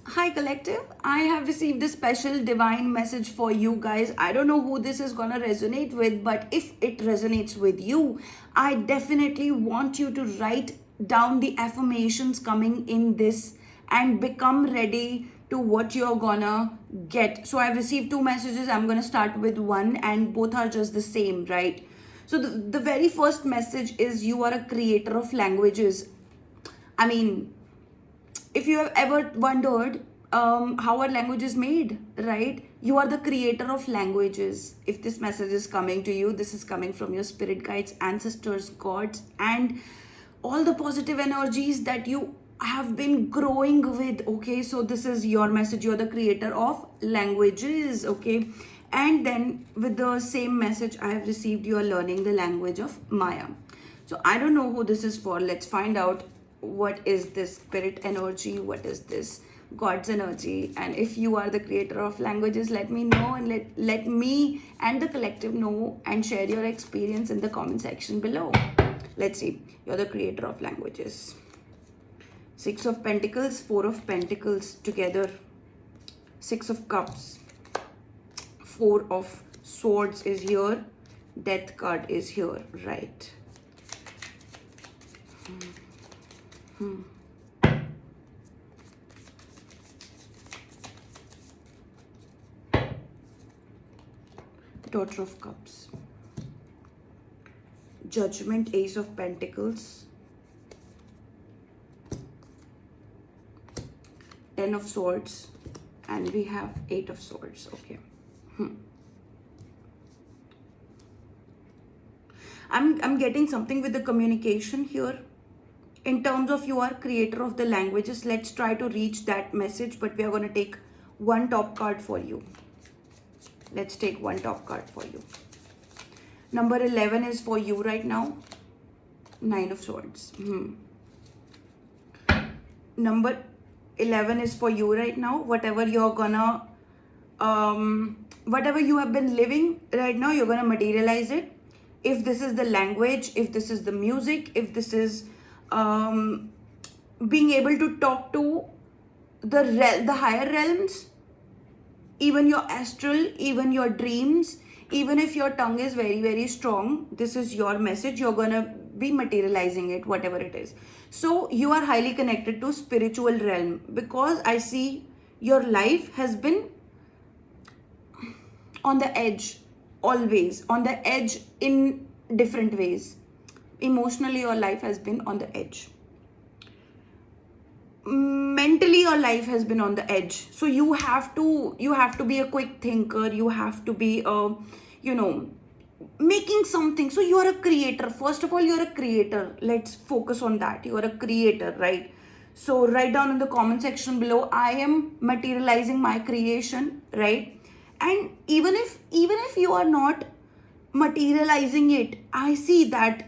Hi, collective. I have received a special divine message for you guys. I don't know who this is gonna resonate with, but if it resonates with you, I definitely want you to write down the affirmations coming in this and become ready to what you're gonna get. So, I've received two messages. I'm gonna start with one, and both are just the same, right? So, the very first message is you are a creator of languages. I mean, if you have ever wondered how our language is made, right? You are the creator of languages. If this message is coming to you, this is coming from your spirit guides, ancestors, gods, and all the positive energies that you have been growing with. Okay, so this is your message. You're the creator of languages. Okay, and then with the same message I have received, you are learning the language of Maya. So I don't know who this is for. Let's find out what is this spirit energy, what is this God's energy. And if you are the creator of languages, let me know, and let me and the collective know, and share your experience in the comment section below. Let's see. You're the creator of languages. Six of Pentacles, Four of Pentacles together, Six of Cups, Four of Swords is here, Death card is here, right? Daughter of Cups, Judgment, Ace of Pentacles, Ten of Swords, and we have Eight of Swords. Okay. I'm getting something with the communication here. In terms of you are creator of the languages, let's try to reach that message, but we are going to take one top card for you. Let's take one top card for you. Number 11 is for you right now. Nine of Swords. Number 11 is for you right now. Whatever you're gonna, whatever you have been living right now, you're gonna materialize it. If this is the language, if this is the music, if this is being able to talk to the higher realms, even your astral, even your dreams, even if your tongue is very, very strong, this is your message. You're gonna be materializing it, whatever it is. So you are highly connected to spiritual realm, because I see your life has been on the edge, always on the edge in different ways. Emotionally, your life has been on the edge. Mentally, your life has been on the edge. So you have to be a quick thinker. You have to be making something. So you are a creator. First of all, you're a creator. Let's focus on that. You are a creator, right? So write down in the comment section below, I am materializing my creation, right? And even if you are not materializing it, I see that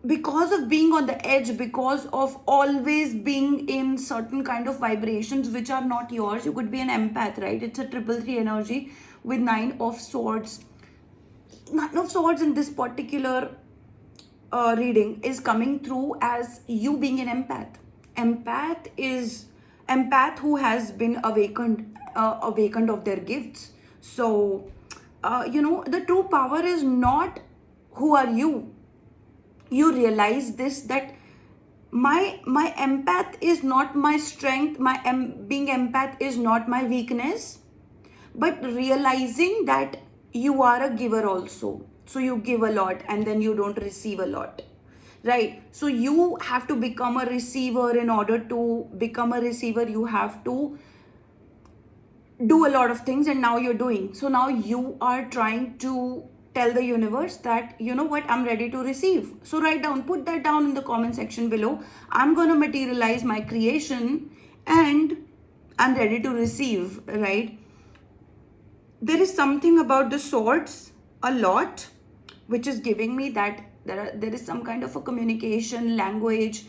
because of being on the edge, because of always being in certain kind of vibrations which are not yours. You could be an empath, right? It's a 333 energy with Nine of Swords. Nine of Swords in this particular reading is coming through as you being an empath. Empath who has been awakened of their gifts. So the true power is not who are you. You realize this, that my empath is not my strength, being empath is not my weakness, but realizing that you are a giver also. So you give a lot and then you don't receive a lot, right? So you have to become a receiver. In order to become a receiver, you have to do a lot of things, and now you're doing. So now you are trying to tell the universe that, you know what, I'm ready to receive. So put that down in the comment section below. I'm going to materialize my creation and I'm ready to receive, right? There is something about the swords a lot which is giving me that there is some kind of a communication language,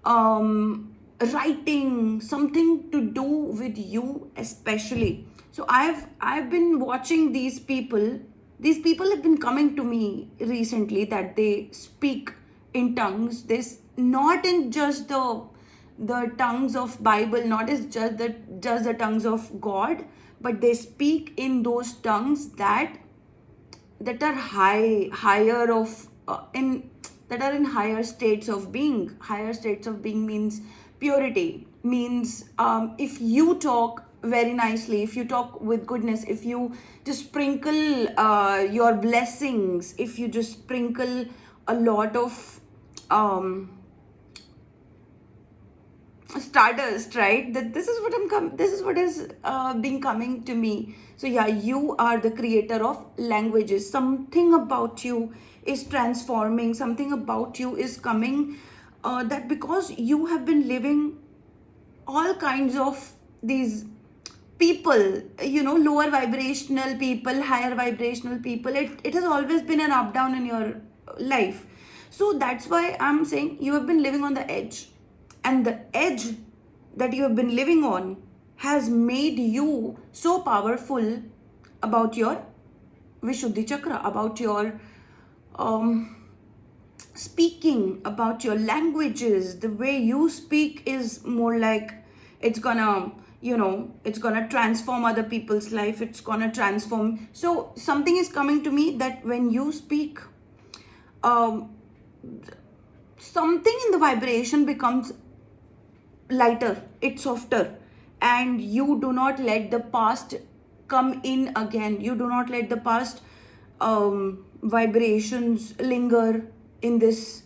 writing, something to do with you especially. So I've been watching these people. These people have been coming to me recently, that they speak in tongues. This not in just the the tongues of Bible, not as just the tongues of God, but they speak in those tongues that are higher of in that are in higher states of being. Higher states of being means purity, means if you talk very nicely, if you talk with goodness, if you just sprinkle your blessings, if you just sprinkle a lot of um stardust, right? That this is what this is what is being coming to me. So yeah, you are the creator of languages. Something about you is transforming, something about you is coming, that because you have been living all kinds of these people, lower vibrational people, higher vibrational people. It has always been an up down in your life. So that's why I'm saying you have been living on the edge, and the edge that you have been living on has made you so powerful about your Vishuddhi chakra, about your um, speaking, about your languages. The way you speak is more like it's gonna, it's gonna transform other people's life, it's gonna transform. So something is coming to me that when you speak, um, something in the vibration becomes lighter, it's softer, and you do not let the past come in again. You do not let the past vibrations linger in this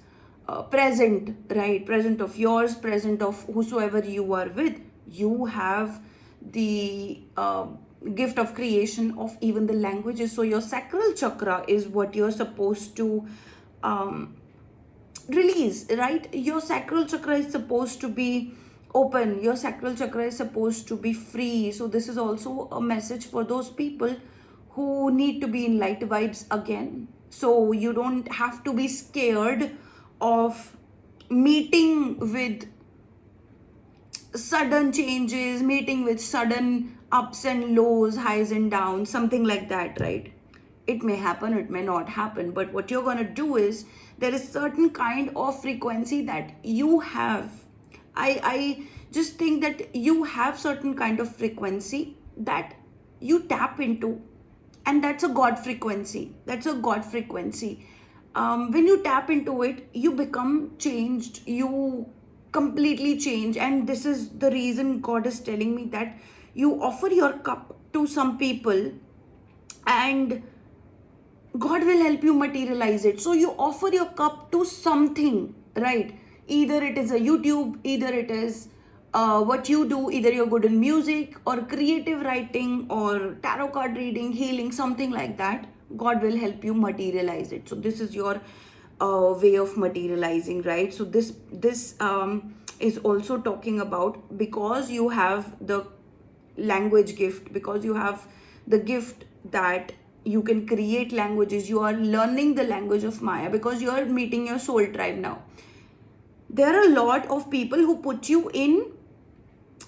present, right? Present of yours, present of whosoever you are with. You have the gift of creation of even the languages. So your sacral chakra is what you're supposed to release, right? Your sacral chakra is supposed to be open, your sacral chakra is supposed to be free. So this is also a message for those people who need to be in light vibes again. So you don't have to be scared of meeting with sudden changes, meeting with sudden ups and lows, highs and downs, something like that, right? It may happen, it may not happen, but what you're going to do is there is certain kind of frequency that you have. I just think that you have certain kind of frequency that you tap into, and that's a God frequency. That's a God frequency. When you tap into it, you become changed, you completely change. And this is the reason God is telling me that you offer your cup to some people and God will help you materialize it. So you offer your cup to something, right? Either it is a YouTube, either it is what you do, either you're good in music or creative writing or tarot card reading, healing, something like that. God will help you materialize it. So this is your way of materializing, right? So this is also talking about, because you have the language gift, because you have the gift that you can create languages, you are learning the language of Maya, because you are meeting your soul tribe now. There are a lot of people who put you in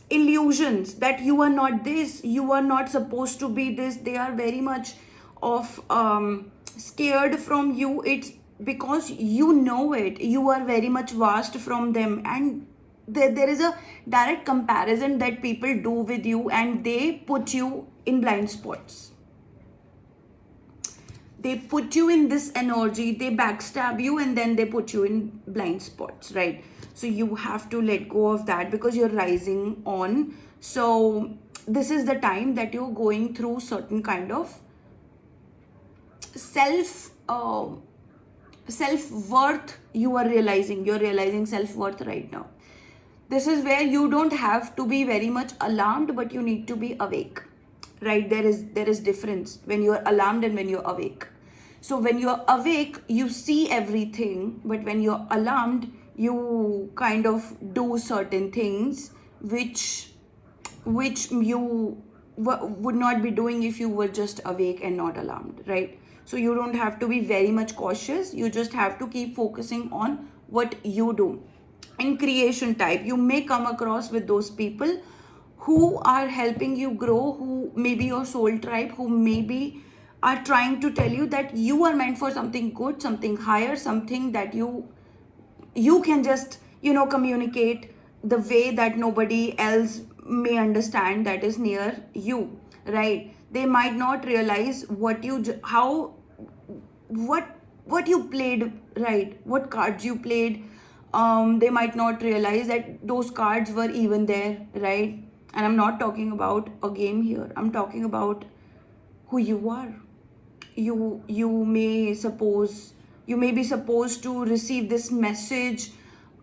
illusions that you are not this, you are not supposed to be this. They are very much of scared from you. It's because you know it, you are very much vast from them, and there is a direct comparison that people do with you, and they put you in blind spots. They put you in this energy, they backstab you, and then they put you in blind spots, right? So you have to let go of that, because you're rising on. So this is the time that you're going through certain kind of self-worth. You're realizing self-worth right now. This is where you don't have to be very much alarmed, but you need to be awake, right? There is difference when you're alarmed and when you're awake. So when you're awake, you see everything, but when you're alarmed, you kind of do certain things which you would not be doing if you were just awake and not alarmed, right? So you don't have to be very much cautious, you just have to keep focusing on what you do. In creation type, you may come across with those people who are helping you grow, who may be your soul tribe, who maybe are trying to tell you that you are meant for something good, something higher, something that you can just communicate the way that nobody else may understand that is near you, right? They might not realize how what what you played, right? What cards you played. They might not realize that those cards were even there, right? And I'm not talking about a game here, I'm talking about who you are. You may be supposed to receive this message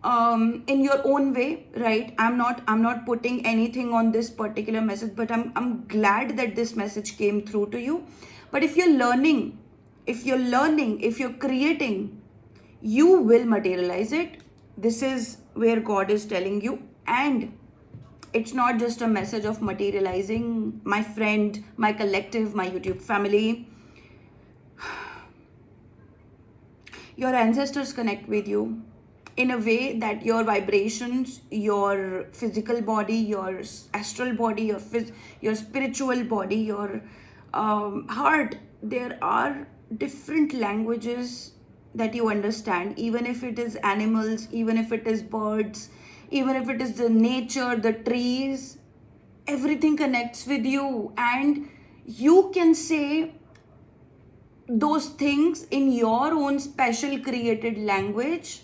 in your own way, right? I'm not putting anything on this particular message, but I'm glad that this message came through to you. But if you're learning, if you're creating, you will materialize it. This is where God is telling you. And it's not just a message of materializing, my friend, my collective, my YouTube family. Your ancestors connect with you in a way that your vibrations, your physical body, your astral body, your spiritual body, your heart, there are different languages that you understand, even if it is animals, even if it is birds, even if it is the nature, the trees, everything connects with you, and you can say those things in your own special created language,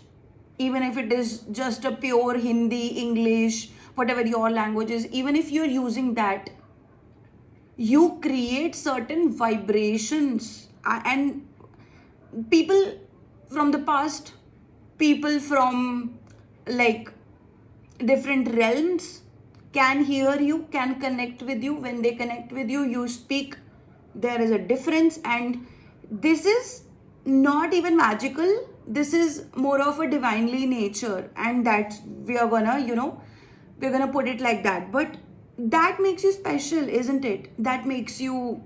even if it is just a pure Hindi, English, whatever your language is. Even if you're using that, you create certain vibrations. And people from the past, people from like different realms can hear you, can connect with you. When they connect with you, you speak, there is a difference. And this is not even magical, this is more of a divinely nature, and that's we're gonna put it like that. But that makes you special, isn't it? That makes you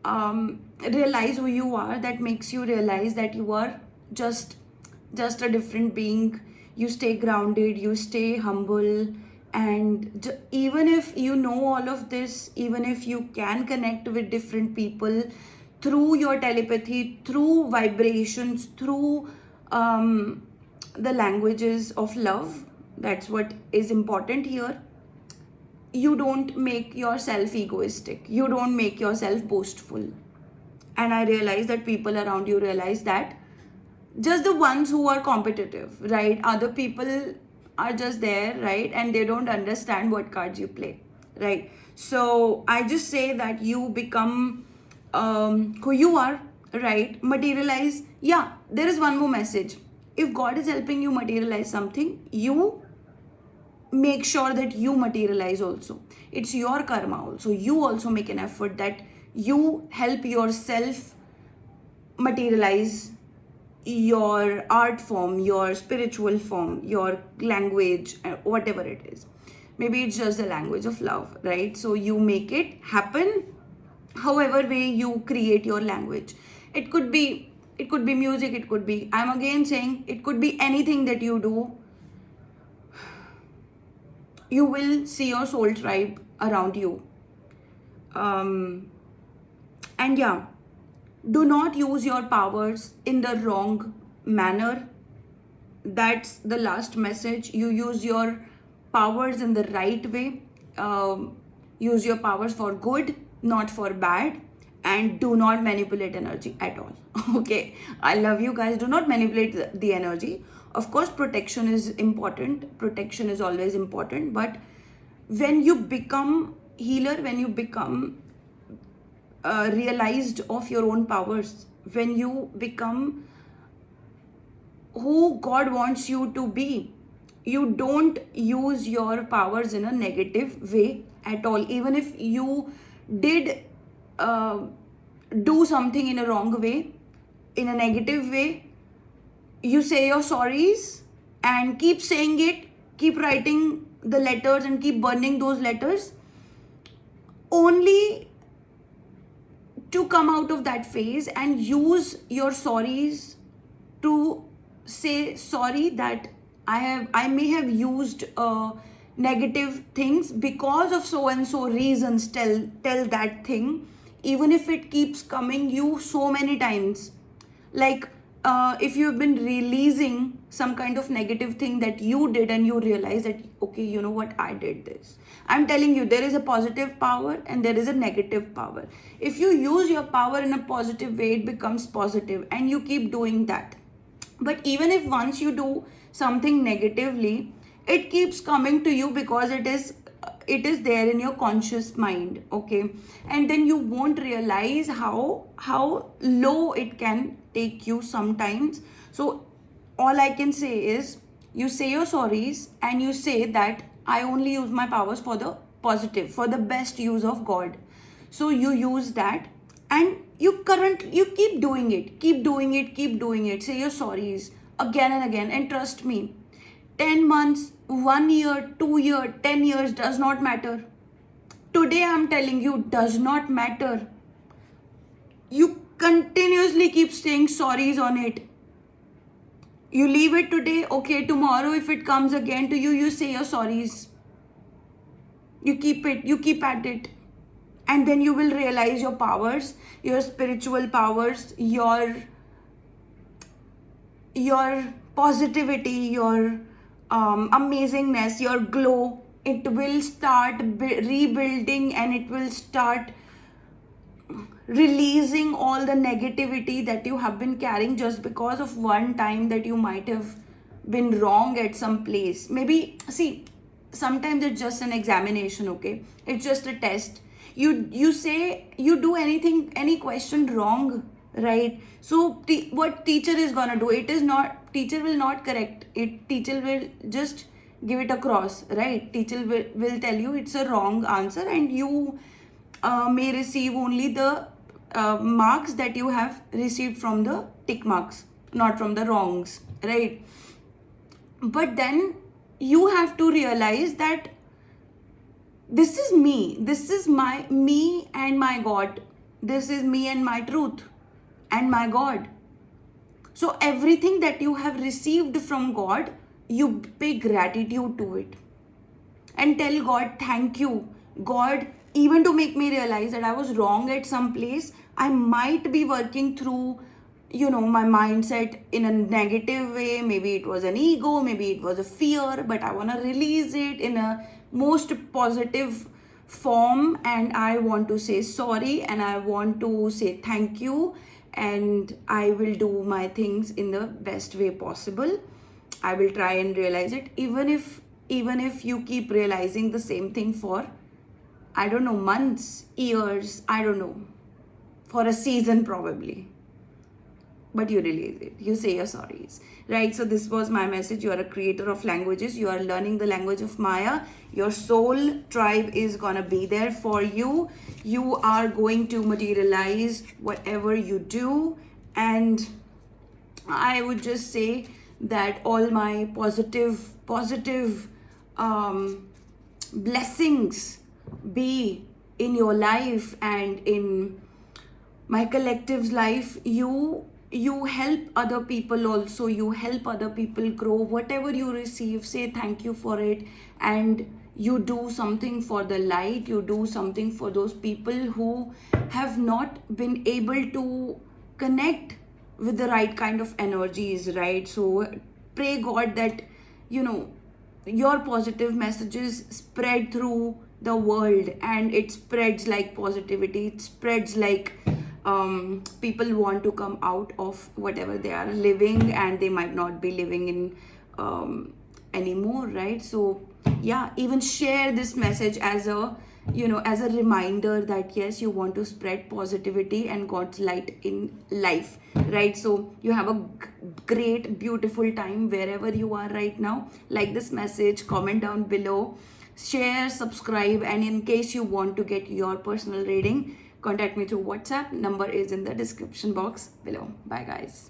realize who you are, that makes you realize that you are just a different being. You stay grounded, you stay humble. And even if you know all of this, even if you can connect with different people through your telepathy, through vibrations, through the languages of love, that's what is important here. You don't make yourself egoistic, you don't make yourself boastful. And I realize that people around you realize that, just the ones who are competitive, right? Other people are just there, right? And they don't understand what cards you play, right? So I just say that you become who you are, right? Materialize. Yeah, there is one more message. If God is helping you materialize something, you make sure that you materialize also. It's your karma also. You also make an effort that you help yourself materialize your art form, your spiritual form, your language, whatever it is. Maybe it's just the language of love, right? So you make it happen however way you create your language. It could be music, it could be, I'm again saying, it could be anything that you do. You will see your soul tribe around you. And yeah, do not use your powers in the wrong manner. That's the last message. You use your powers in the right way. Use your powers for good, not for bad. And do not manipulate energy at all. Okay, I love you guys. Do not manipulate the energy. Of course, protection is important. Protection is always important. But when you become healer, when you become realized of your own powers, when you become who God wants you to be, you don't use your powers in a negative way at all. Even if you did do something in a wrong way, in a negative way, you say your sorries and keep saying it, keep writing the letters and keep burning those letters, only to come out of that phase and use your sorries to say sorry that I may have used negative things because of so and so reasons. Tell that thing, even if it keeps coming you so many times. Like if you've been releasing some kind of negative thing that you did and you realize that, okay, you know what, I did this. I'm telling you, there is a positive power and there is a negative power. If you use your power in a positive way, it becomes positive and you keep doing that. But even if once you do something negatively, it keeps coming to you because it is there in your conscious mind, okay? And then you won't realize how low it can take you sometimes. So all I can say is, you say your sorries and you say that I only use my powers for the positive, for the best use of God. So you use that, and you keep doing it, keep doing it, say your sorries again and again. And trust me, 10 months, 1 year, 2 year, 10 years does not matter. Today I'm telling you, does not matter. You continuously keep saying sorries on it. You leave it today, okay, tomorrow if it comes again to you, you say your sorries. You keep at it. And then you will realize your powers, your spiritual powers, your positivity, your amazingness, your glow. It will start rebuilding, and it will start releasing all the negativity that you have been carrying just because of one time that you might have been wrong at some place. Maybe, see, sometimes it's just an examination, okay? It's just a test. You say you do anything, any question wrong, right? So what teacher is gonna do? It is not, teacher will not correct it. Teacher will just give it across, right? Teacher will tell you it's a wrong answer, and you may receive only the marks that you have received from the tick marks, not from the wrongs, right? But then you have to realize that this is me and my God. This is me and my truth and my God. So everything that you have received from God, you pay gratitude to it and tell God, thank you, God, even to make me realize that I was wrong at some place. I might be working through, my mindset in a negative way. Maybe it was an ego, maybe it was a fear, but I want to release it in a most positive form. And I want to say sorry, and I want to say thank you, and I will do my things in the best way possible. I will try and realize it, even if you keep realizing the same thing for, I don't know, months, years, I don't know, for a season probably. But you release it, you say your sorries, right? So this was my message. You are a creator of languages, you are learning the language of Maya. Your soul tribe is gonna be there for you. You are going to materialize whatever you do. And I would just say that all my positive blessings be in your life and in my collective's life. You help other people also, you help other people grow. Whatever you receive, say thank you for it, and you do something for the light. You do something for those people who have not been able to connect with the right kind of energies, right? So pray God that your positive messages spread through the world, and it spreads like positivity. It spreads like people want to come out of whatever they are living, and they might not be living in anymore, right? So yeah, even share this message as a as a reminder that yes, you want to spread positivity and God's light in life, right? So you have a great, beautiful time wherever you are right now. Like this message, comment down below, share, subscribe, and in case you want to get your personal reading, contact me through WhatsApp. Number is in the description box below. Bye guys.